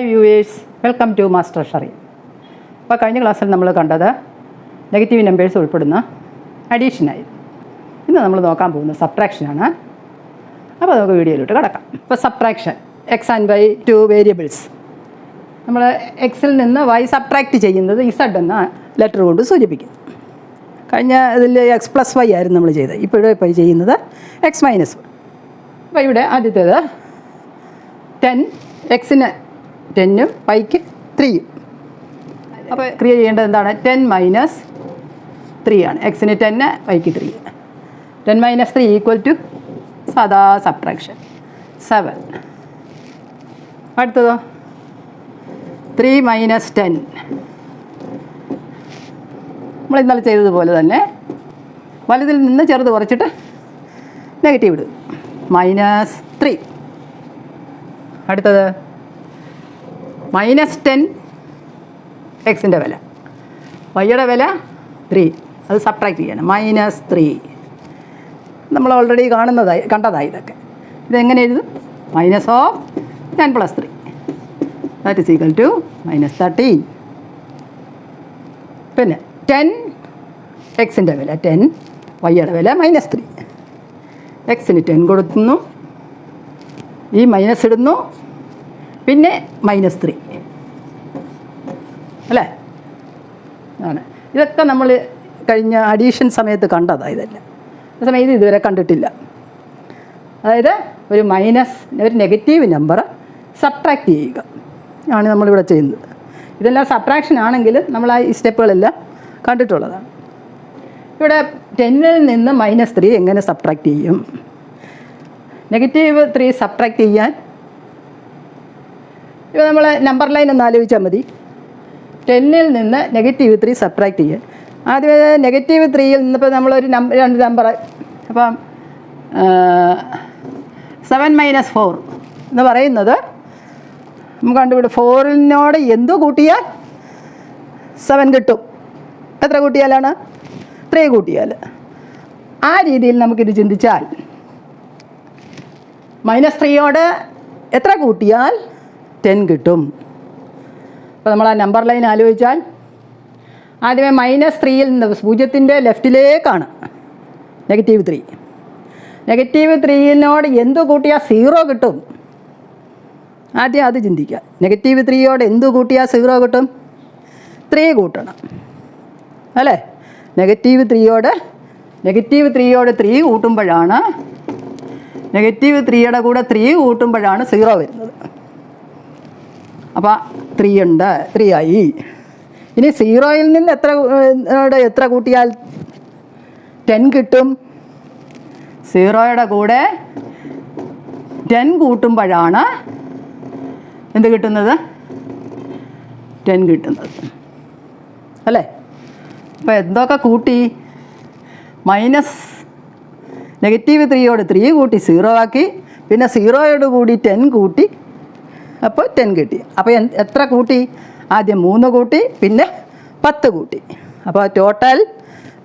Hi viewers, welcome to master ഷറി. അപ്പോൾ കഴിഞ്ഞ ക്ലാസ്സിൽ നമ്മൾ കണ്ടത് നെഗറ്റീവ് നമ്പേഴ്സ് ഉൾപ്പെടുന്ന അഡീഷനായി. ഇന്ന് നമ്മൾ നോക്കാൻ പോകുന്നത് സബ്ട്രാക്ഷനാണ്. അപ്പോൾ നമുക്ക് വീഡിയോയിലോട്ട് കിടക്കാം. ഇപ്പോൾ subtraction X and Y two variables. നമ്മൾ എക്സിൽ നിന്ന് വൈ സബ്ട്രാക്റ്റ് ചെയ്യുന്നത് ഇസഡ് എന്ന ലെറ്റർ കൊണ്ട് സൂചിപ്പിക്കുന്നു. കഴിഞ്ഞ ഇതിൽ എക്സ് പ്ലസ് വൈ ആയിരുന്നു നമ്മൾ ചെയ്തത്. ഇപ്പോൾ ചെയ്യുന്നത് എക്സ് മൈനസ് വൈ. അപ്പോൾ ഇവിടെ ആദ്യത്തേത് 10, എക്സിന് 10ഉം വൈക്ക് 3യും. അപ്പോൾ ക്രിയേറ്റ് ചെയ്യേണ്ടത് എന്താണ്? 10 മൈനസ് 3 ആണ്. എക്സിന് 10, വൈക്ക് 3. 10 മൈനസ് 3 ഈക്വൽ ടു സാധാ സബ്ട്രാക്ഷൻ 7. അടുത്തതോ 3 മൈനസ് 10. നമ്മൾ ഇന്നലെ ചെയ്തതുപോലെ തന്നെ വലുതിൽ നിന്ന് ചെറുത് കുറച്ചിട്ട് നെഗറ്റീവ് ഇടും. മൈനസ് 3. അടുത്തത് മൈനസ് 10, എക്സിൻ്റെ വില, വൈയുടെ വില 3, അത് സബ്ട്രാക്ട് ചെയ്യണം. മൈനസ് 3 നമ്മൾ ഓൾറെഡി കണ്ടതായി ഇതൊക്കെ. ഇതെങ്ങനെ എഴുതും? Minus of 10 plus 3 that is equal to minus 13. പിന്നെ 10, എക്സിൻ്റെ വില 10, വൈയുടെ വില മൈനസ് 3. എക്സിന് 10 കൊടുക്കുന്നു, ഈ മൈനസ് ഇടുന്നു, പിന്നെ മൈനസ് 3 അല്ലേ ആണ്. ഇതൊക്കെ നമ്മൾ കഴിഞ്ഞ അഡീഷൻ സമയത്ത് കണ്ടതാണ്. ഇതെല്ലാം അതേസമയം ഇത് ഇതുവരെ കണ്ടിട്ടില്ല. അതായത് ഒരു നെഗറ്റീവ് നമ്പർ സബ്ട്രാക്റ്റ് ചെയ്യുക ആണ് നമ്മളിവിടെ ചെയ്യുന്നത്. ഇതെല്ലാം സബ്ട്രാക്ഷൻ ആണെങ്കിലും നമ്മൾ ഈ സ്റ്റെപ്പുകളെല്ലാം കണ്ടിട്ടുള്ളതാണ്. ഇവിടെ 10ൽ നിന്ന് മൈനസ് 3 എങ്ങനെ സബ്ട്രാക്റ്റ് ചെയ്യും? നെഗറ്റീവ് 3 സബ്ട്രാക്റ്റ് ചെയ്യാൻ ഇപ്പോൾ നമ്മൾ നമ്പർ ലൈൻ ഒന്ന് ആലോചിച്ചാൽ മതി. 10ൽ നിന്ന് നെഗറ്റീവ് 3 സബ്ട്രാക്റ്റ് ചെയ്യാൻ ആദ്യമേ നെഗറ്റീവ് 3യിൽ നിന്നിപ്പോൾ നമ്മളൊരു രണ്ട് നമ്പർ, അപ്പം 7 മൈനസ് 4 എന്ന് പറയുന്നത് നമുക്ക് കണ്ടുപിടി 4നോട് എന്തു കൂട്ടിയാൽ 7 കിട്ടും. എത്ര കൂട്ടിയാലാണ്? 3 കൂട്ടിയാൽ. ആ രീതിയിൽ നമുക്കിത് ചിന്തിച്ചാൽ മൈനസ് 3യോട് എത്ര കൂട്ടിയാൽ 10 കിട്ടും. അപ്പോൾ നമ്മൾ ആ നമ്പർ ലൈൻ ആലോചിച്ചാൽ ആദ്യമേ മൈനസ് 3യിൽ നിന്ന് 0ൻ്റെ ലെഫ്റ്റിലേക്കാണ് നെഗറ്റീവ് 3. നെഗറ്റീവ് 3നോട് എന്തു കൂട്ടിയാൽ 0 കിട്ടും. ആദ്യം അത് ചിന്തിക്കുക. നെഗറ്റീവ് 3യോട് എന്തു കൂട്ടിയാൽ 0 കിട്ടും? 3 കൂട്ടണം അല്ലേ? നെഗറ്റീവ് 3യോട് 3 കൂട്ടുമ്പോഴാണ്, നെഗറ്റീവ് 3യുടെ കൂടെ 3 കൂട്ടുമ്പോഴാണ് 0 വരുന്നത്. അപ്പോൾ 3 ഉണ്ട്, 3 ആയി. ഇനി 0യിൽ നിന്ന് എത്ര കൂട്ടിയാൽ 10 കിട്ടും? 0യുടെ കൂടെ 10 കൂട്ടുമ്പോഴാണ് എന്ത് കിട്ടുന്നത്? 10 കിട്ടുന്നത് അല്ലേ? അപ്പോൾ എന്തൊക്കെ കൂട്ടി? നെഗറ്റീവ് 3യോട് 3 കൂട്ടി 0 ആക്കി, പിന്നെ 0യോട് കൂടി 10 കൂട്ടി, അപ്പോൾ 10 കിട്ടി. അപ്പോൾ എത്ര കൂട്ടി? ആദ്യം 3 കൂട്ടി, പിന്നെ 10 കൂട്ടി. അപ്പോൾ ടോട്ടൽ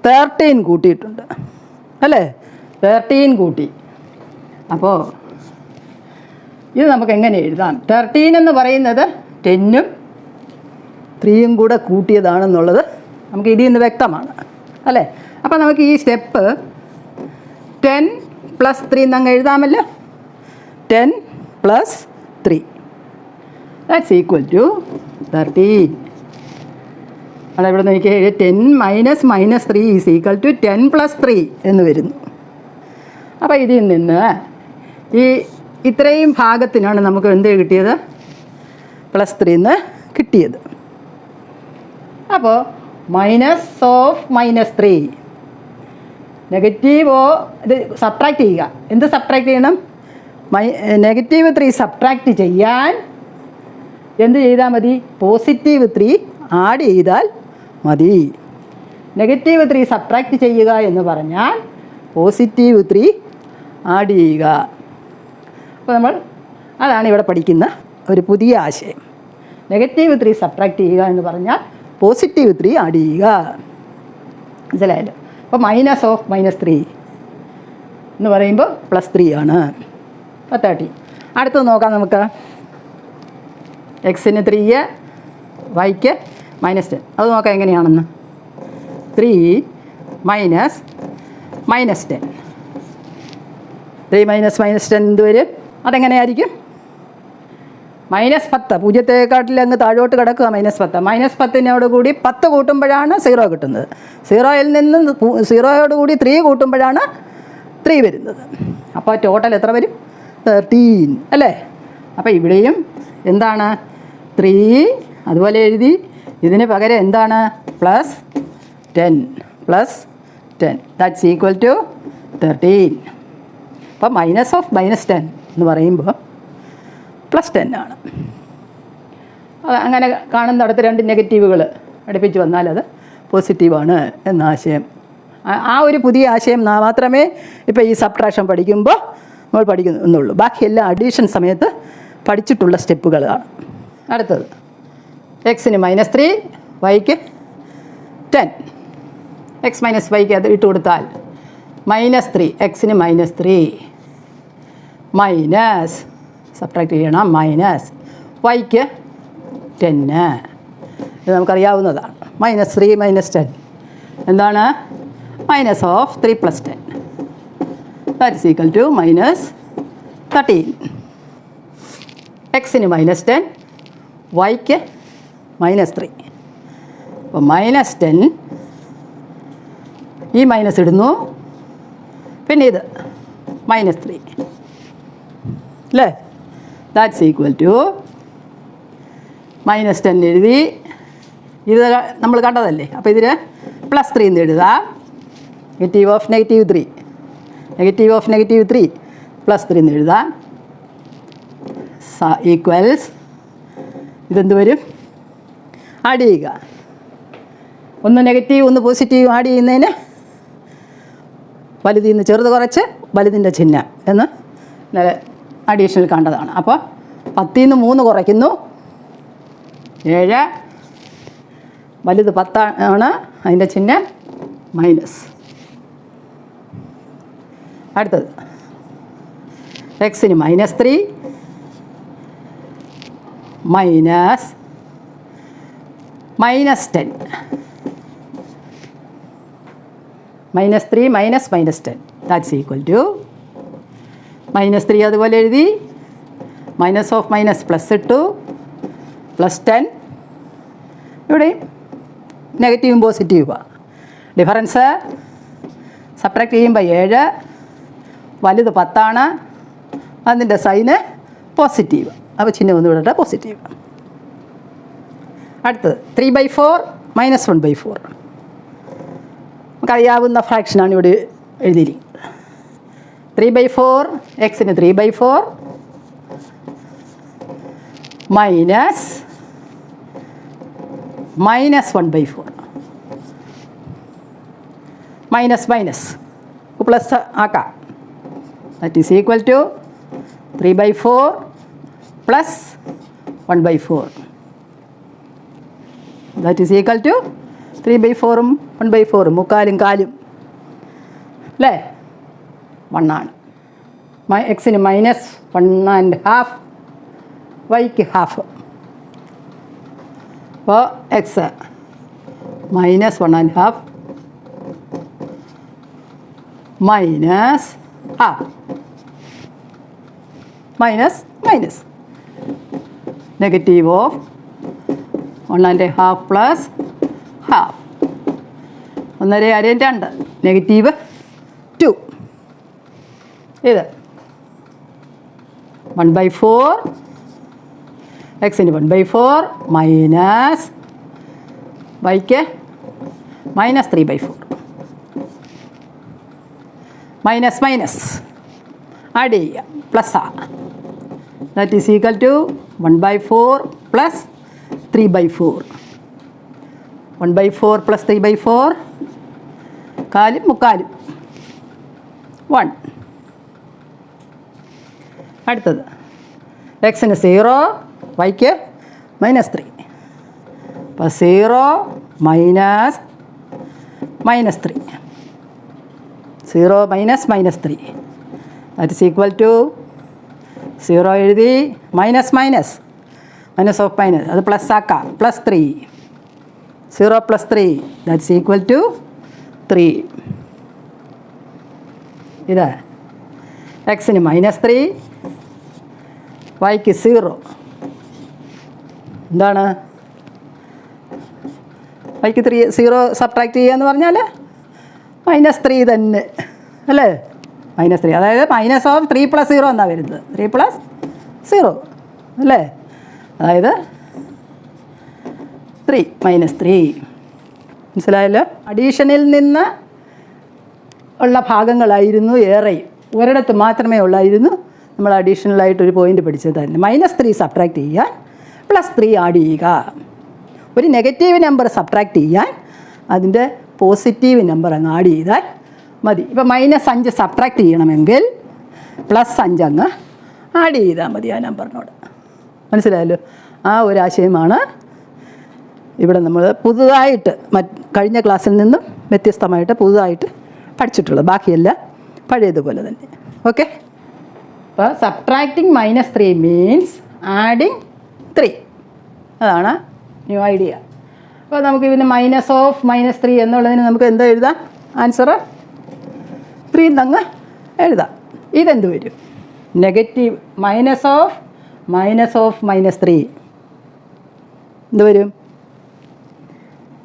13 കൂട്ടിയിട്ടുണ്ട് അല്ലേ? 13 കൂട്ടി. അപ്പോൾ ഇത് നമുക്ക് എങ്ങനെ എഴുതാം? 13 എന്ന് പറയുന്നത് 10ഉം 3യും കൂടെ കൂട്ടിയതാണെന്നുള്ളത് നമുക്ക് ഇതിൽ നിന്ന് വ്യക്തമാണ് അല്ലേ? അപ്പോൾ നമുക്ക് ഈ സ്റ്റെപ്പ് 10 പ്ലസ് 3 എന്നങ്ങ് എഴുതാമല്ലോ. 10 പ്ലസ് 3 ദാറ്റ്സ് ഈക്വൽ ടു 13. അവിടെ ഇവിടെ നോക്കി 10 minus 3 is equal to 10 plus 3 എന്ന് വരുന്നു. അപ്പോൾ ഇതിൽ നിന്ന് ഇത്രയും ഭാഗത്തിനാണ് നമുക്ക് എന്ത് കിട്ടിയത്? പ്ലസ് 3 എന്ന് കിട്ടിയത്. അപ്പോൾ മൈനസ് ഓഫ് മൈനസ് 3 നെഗറ്റീവോ ഇത് സബ്ട്രാക്റ്റ് ചെയ്യുക. എന്ത് സബ്ട്രാക്റ്റ് ചെയ്യണം? നെഗറ്റീവ് 3 സബ്ട്രാക്റ്റ് ചെയ്യാൻ എന്ത് ചെയ്താൽ മതി? പോസിറ്റീവ് 3 ആഡ് ചെയ്താൽ മതി. നെഗറ്റീവ് 3 സബ്ട്രാക്റ്റ് ചെയ്യുക എന്ന് പറഞ്ഞാൽ പോസിറ്റീവ് 3 ആഡ് ചെയ്യുക. അപ്പോൾ അതാണ് ഇവിടെ പഠിക്കുന്ന ഒരു പുതിയ ആശയം. നെഗറ്റീവ് 3 സബ്ട്രാക്റ്റ് ചെയ്യുക എന്ന് പറഞ്ഞാൽ പോസിറ്റീവ് 3 ആഡ് ചെയ്യുക. മനസ്സിലായല്ലോ? അപ്പോൾ മൈനസ് ഓഫ് മൈനസ് 3 എന്ന് പറയുമ്പോൾ പ്ലസ് 3 ആണ്. 30. അടുത്തത് നോക്കാം നമുക്ക്. എക്സിന് 3, വൈക്ക് -10. അത് നോക്കാം എങ്ങനെയാണെന്ന്. 3 മൈനസ് -10. 3 മൈനസ് -10 എന്ത് വരും? അതെങ്ങനെയായിരിക്കും? -10. 0ത്തെക്കാട്ടിൽ അങ്ങ് താഴോട്ട് കിടക്കുക. -10. -10നോട് കൂടി 10 കൂട്ടുമ്പോഴാണ് 0 കിട്ടുന്നത്. 0യിൽ നിന്ന് 0യോട് കൂടി 3 കൂട്ടുമ്പോഴാണ് 3 വരുന്നത്. അപ്പോൾ ടോട്ടൽ എത്ര വരും? 13 അല്ലേ? അപ്പോൾ ഇവിടെയും എന്താണ്? 3 അതുപോലെ എഴുതി. ഇതിന് പകരം എന്താണ്? +10 ദാറ്റ്സ് ഈക്വൽ ടു 13. അപ്പോൾ -10 എന്ന് പറയുമ്പോൾ +10 ആണ്. അങ്ങനെ കാണുന്നിടത്ത് 2 നെഗറ്റീവുകൾ അടുപ്പിച്ച് വന്നാൽ അത് പോസിറ്റീവാണ് എന്ന ആശയം. ആ ഒരു പുതിയ ആശയം മാത്രമേ ഇപ്പോൾ ഈ സബ്ട്രാക്ഷൻ പഠിക്കുമ്പോൾ നമ്മൾ പഠിക്കുന്നുള്ളൂ. ബാക്കിയെല്ലാം അഡീഷൻ സമയത്ത് പഠിച്ചിട്ടുള്ള സ്റ്റെപ്പുകളാണ്. അടുത്തത് എക്സിന് -3, വൈക്ക് 10. എക്സ് മൈനസ് വൈക്ക് അത് ഇട്ട് കൊടുത്താൽ -3, എക്സിന് -3 മൈനസ് സബ്ട്രാക്ട് ചെയ്യണം വൈക്ക് 10. ഇത് നമുക്കറിയാവുന്നതാണ്. -3 -10 എന്താണ്? -3 + 10 ദാറ്റ് ഈസ് ഈക്വൽ ടു -13. എക്സിന് -10, വൈക്ക് -3. അപ്പോൾ -10 ഈ മൈനസ് ഇടുന്നു, പിന്നെ ഇത് -3 അല്ലേ? ദാറ്റ്സ് ഈക്വൽ ടു -10 എഴുതി. ഇത് നമ്മൾ കണ്ടതല്ലേ? അപ്പോൾ ഇതിന് +3 എന്ന് എഴുതാം. നെഗറ്റീവ് ഓഫ് -3 +3 എന്ന് എഴുതാം. ഈക്വൽസ് ഇതെന്ത് വരും? ആഡ് ചെയ്യുക. ഒന്ന് നെഗറ്റീവ് ഒന്ന് പോസിറ്റീവ് ആഡ് ചെയ്യുന്നതിന് വലുതിൽ നിന്ന് ചെറുത് കുറച്ച് വലുതിൻ്റെ ചിഹ്നം എന്ന് അഡീഷണൽ കണ്ടതാണ്. അപ്പോൾ 10ൽ നിന്ന് 3 കുറയ്ക്കുന്നു, 7. വലുത് 10 ആണ്, അതിൻ്റെ ചിഹ്നം മൈനസ്. അടുത്തത് എക്സിന് -3 minus -10. -3 minus -10 that's equal to -3 അതുപോലെ എഴുതി. മൈനസ് ഓഫ് മൈനസ് പ്ലസ് ഇട്ടു, +10. ഇവിടെ നെഗറ്റീവും പോസിറ്റീവുമാണ്. ഡിഫറൻസ് സബ്ട്രാക്ട് ചെയ്യുമ്പോൾ 7. വലുത് 10 ആണ്, അതിൻ്റെ സൈന് പോസിറ്റീവ്. അപ്പോൾ ചിഹ്നം ഒന്ന് വിടട്ടെ, പോസിറ്റീവ്. അടുത്തത് 3/4 -1/4. നമുക്കറിയാവുന്ന ഫ്രാക്ഷനാണ് ഇവിടെ എഴുതിയിരിക്കുന്നത്. 3/4 എക്സിന് 3/4 മൈനസ് -1/4 മൈനസ് പ്ലസ് ആക്കാം. That is equal to 3/4 plus 1/4 that is equal to 3/4ഉം 1/4ഉം മുക്കാലും കാലും അല്ലേ? 1 ആണ്. എക്സിന് -1.5, വൈക്ക് ഹാഫ്. അപ്പോൾ X -1.5 minus half minus negative of 1.5 plus half. 1/2 negative 2. ഇത് 1/4 എക്സിന് 1/4 മൈനസ് വൈക്ക് -3/4 മൈനസ് ആഡ് ചെയ്യുക, പ്ലസ് ആ. That is equal to 1/4 plus 3/4. 1/4 plus 3/4 കാലും മുക്കാലും 1. അടുത്തത് എക്സിന് 0, വൈക്ക് -3. അപ്പോൾ 0 minus -3 0 minus -3 that is equal to 0 എഴുതി, മൈനസ് മൈനസ് ഓഫ് മൈനസ് അത് പ്ലസ് ആക്കാം. +3 0 + 3 ദാറ്റ്സ് ഈക്വൽ ടു 3. ഇത് എക്സിന് -3, വൈക്ക് 0. എന്താണ് വൈക്ക് 0 സബ്ട്രാക്ട് ചെയ്യുക എന്ന് പറഞ്ഞാൽ -3 തന്നെ അല്ലേ? -3 അതായത് മൈനസ് ഓഫ് 3 + 0 എന്നാണ് വരുന്നത്. 3 + 0 അല്ലേ? അതായത് 3 -3. മനസ്സിലായല്ലോ? അഡീഷനിൽ നിന്ന് ഉള്ള ഭാഗങ്ങളായിരുന്നു ഏറെയും. ഒരിടത്ത് മാത്രമേ ഉള്ളായിരുന്നു നമ്മൾ അഡീഷണലായിട്ടൊരു പോയിൻ്റ് പഠിച്ചത് തന്നെ. -3 സബ്ട്രാക്ട് ചെയ്യാൻ +3 ആഡ് ചെയ്യുക. ഒരു നെഗറ്റീവ് നമ്പർ സബ്ട്രാക്ട് ചെയ്യാൻ അതിൻ്റെ പോസിറ്റീവ് നമ്പർ അങ്ങ് ആഡ് ചെയ്താൽ മതി. ഇപ്പോൾ -5 സബ്ട്രാക്ട് ചെയ്യണമെങ്കിൽ +5 അങ്ങ് ആഡ് ചെയ്താൽ മതി ആ നമ്പറിനോട്. മനസ്സിലായല്ലോ? ആ ഒരു ആശയമാണ് ഇവിടെ നമ്മൾ പുതുതായിട്ട് കഴിഞ്ഞ ക്ലാസ്സിൽ നിന്നും വ്യത്യസ്തമായിട്ട് പുതുതായിട്ട് പഠിച്ചിട്ടുള്ളത്. ബാക്കിയെല്ലാം പഴയതുപോലെ തന്നെ. ഓക്കെ. അപ്പോൾ സബ്ട്രാക്റ്റിംഗ് -3 മീൻസ് ആഡിങ് 3. അതാണ് ന്യൂ ഐഡിയ. അപ്പോൾ നമുക്ക് ഇതിന് മൈനസ് ഓഫ് -3 എന്നുള്ളതിന് നമുക്ക് എന്താ എഴുതാം? ആൻസർ 3 എന്നങ്ങ് എഴുതാം. ഇതെന്ത് വരും? നെഗറ്റീവ് മൈനസ് ഓഫ് -3 എന്ത് വരും?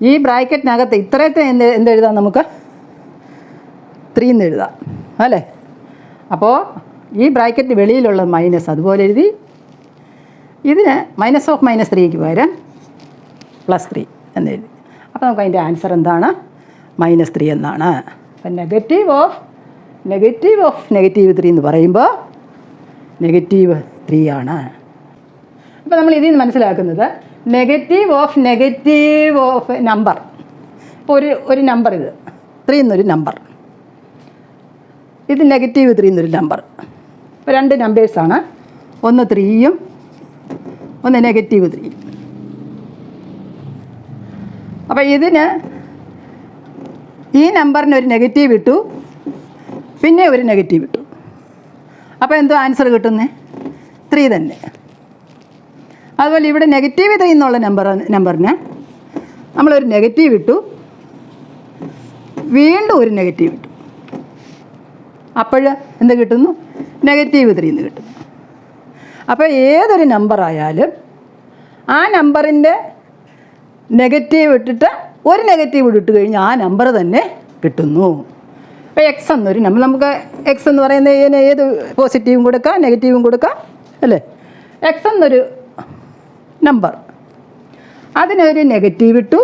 ഈ ബ്രാക്കറ്റിനകത്ത് ഇത്രയത്തെ എന്തെഴുതാം? നമുക്ക് 3 എന്ന് എഴുതാം അല്ലേ? അപ്പോൾ ഈ ബ്രാക്കറ്റ് വെളിയിലുള്ള മൈനസ് അതുപോലെ എഴുതി. ഇതിന് മൈനസ് ഓഫ് -3ക്ക് പകരം +3 എന്നെഴുതി. അപ്പോൾ നമുക്ക് അതിൻ്റെ ആൻസർ എന്താണ്? -3 എന്നാണ്. അപ്പം നെഗറ്റീവ് ഓഫ് -3 എന്ന് പറയുമ്പോൾ -3 ആണ്. അപ്പോൾ നമ്മൾ ഇതിൽ നിന്ന് മനസ്സിലാക്കുന്നത് നെഗറ്റീവ് ഓഫ് നമ്പർ. ഇപ്പോൾ ഒരു നമ്പർ, ഇത് 3 എന്നൊരു നമ്പർ, ഇത് -3 എന്നൊരു നമ്പർ. ഇപ്പോൾ 2 നമ്പേഴ്സാണ്, ഒന്ന് 3യും ഒന്ന് -3. അപ്പോൾ ഇതിന് ഈ നമ്പറിന് ഒരു നെഗറ്റീവ് ഇട്ടു, പിന്നെ ഒരു നെഗറ്റീവ് ഇട്ടു. അപ്പോൾ എന്തോ ആൻസർ കിട്ടുന്നേ? 3 തന്നെ. അതുപോലെ ഇവിടെ -3 എന്നുള്ള നമ്പറിന് നമ്മളൊരു നെഗറ്റീവ് ഇട്ടു, വീണ്ടും ഒരു നെഗറ്റീവ് ഇട്ടു. അപ്പോൾ എന്ത് കിട്ടുന്നു? -3 എന്ന് കിട്ടുന്നു. അപ്പോൾ ഏതൊരു നമ്പറായാലും ആ നമ്പറിൻ്റെ നെഗറ്റീവ് ഇട്ടിട്ട് ഒരു നെഗറ്റീവ് ഇട്ട് കഴിഞ്ഞാൽ ആ നമ്പർ തന്നെ കിട്ടുന്നു. ഇപ്പോൾ എക്സ് എന്നൊരു നമ്പർ, നമുക്ക് എക്സ് എന്ന് പറയുന്നത് ഏത് പോസിറ്റീവും കൊടുക്കാം നെഗറ്റീവും കൊടുക്കാം അല്ലേ? എക്സ് എന്നൊരു നമ്പർ, അതിനൊരു നെഗറ്റീവ് ഇട്ടു,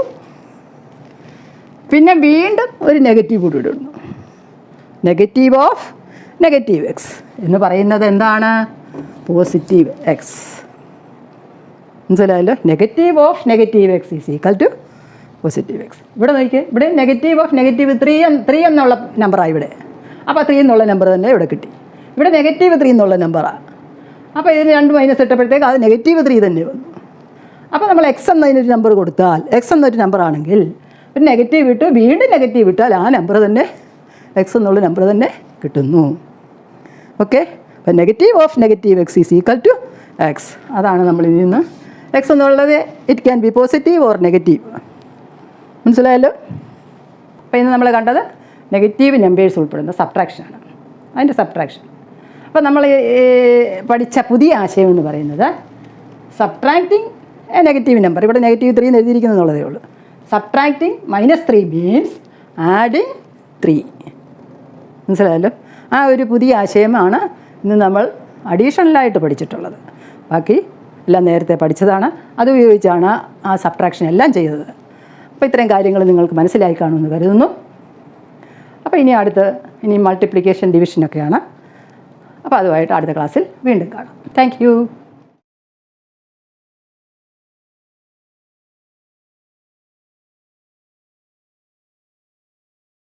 പിന്നെ വീണ്ടും ഒരു നെഗറ്റീവ് കൂടി ഇടുന്നു. നെഗറ്റീവ് ഓഫ് -x എന്ന് പറയുന്നത് എന്താണ്? Positive x. മനസ്സിലായല്ലോ? Negative of -x is equal to positive x. ഇവിടെ നോക്കിയേ, ഇവിടെ നെഗറ്റീവ് ഓഫ് -3 എന്നുള്ള നമ്പറാണ് ഇവിടെ. അപ്പോൾ 3 എന്നുള്ള നമ്പർ തന്നെ ഇവിടെ കിട്ടി. ഇവിടെ -3 എന്നുള്ള നമ്പറാണ്. അപ്പോൾ ഇതിന് 2 മൈനസ് ഇട്ടപ്പോഴത്തേക്ക് അത് -3 തന്നെ വന്നു. അപ്പോൾ നമ്മൾ എക്സ് എന്നതിനൊരു നമ്പർ കൊടുത്താൽ, എക്സ് എന്നൊരു നമ്പറാണെങ്കിൽ ഒരു നെഗറ്റീവ് ഇട്ട് വീണ്ടും നെഗറ്റീവ് ഇട്ടാൽ ആ നമ്പർ തന്നെ എക്സ് എന്നുള്ള നമ്പർ തന്നെ കിട്ടുന്നു. ഓക്കെ. അപ്പോൾ negative of -x is equal to X. അതാണ് നമ്മൾ ഇതിൽ നിന്ന് എക്സ് എന്നുള്ളത് it can be positive or negative. മനസ്സിലായല്ലോ? അപ്പോൾ ഇന്ന് നമ്മൾ കണ്ടത് നെഗറ്റീവ് നമ്പേഴ്സ് ഉൾപ്പെടുന്ന സബ്ട്രാക്ഷനാണ്, അതിൻ്റെ സബ്ട്രാക്ഷൻ. അപ്പോൾ നമ്മൾ പഠിച്ച പുതിയ ആശയം എന്ന് പറയുന്നത് സബ്ട്രാക്റ്റിംഗ് എ നെഗറ്റീവ് നമ്പർ. ഇവിടെ -3 എന്ന് എഴുതിയിരിക്കുന്നുള്ളതേ ഉള്ളൂ. Subtracting -3 means adding 3. മനസ്സിലായല്ലോ? ആ ഒരു പുതിയ ആശയമാണ് ഇന്ന് നമ്മൾ അഡീഷണലായിട്ട് പഠിച്ചിട്ടുള്ളത്. ബാക്കി എല്ലാം നേരത്തെ പഠിച്ചതാണ്, അതുപയോഗിച്ചാണ് ആ സബ്ട്രാക്ഷൻ എല്ലാം ചെയ്തത്. അപ്പോൾ ഇത്രയും കാര്യങ്ങൾ നിങ്ങൾക്ക് മനസ്സിലായി കാണുമെന്ന് കരുതുന്നു. അപ്പോൾ ഇനി മൾട്ടിപ്ലിക്കേഷൻ ഡിവിഷനൊക്കെയാണ്. അപ്പോൾ അതുമായിട്ട് അടുത്ത ക്ലാസ്സിൽ വീണ്ടും കാണാം. Thank you.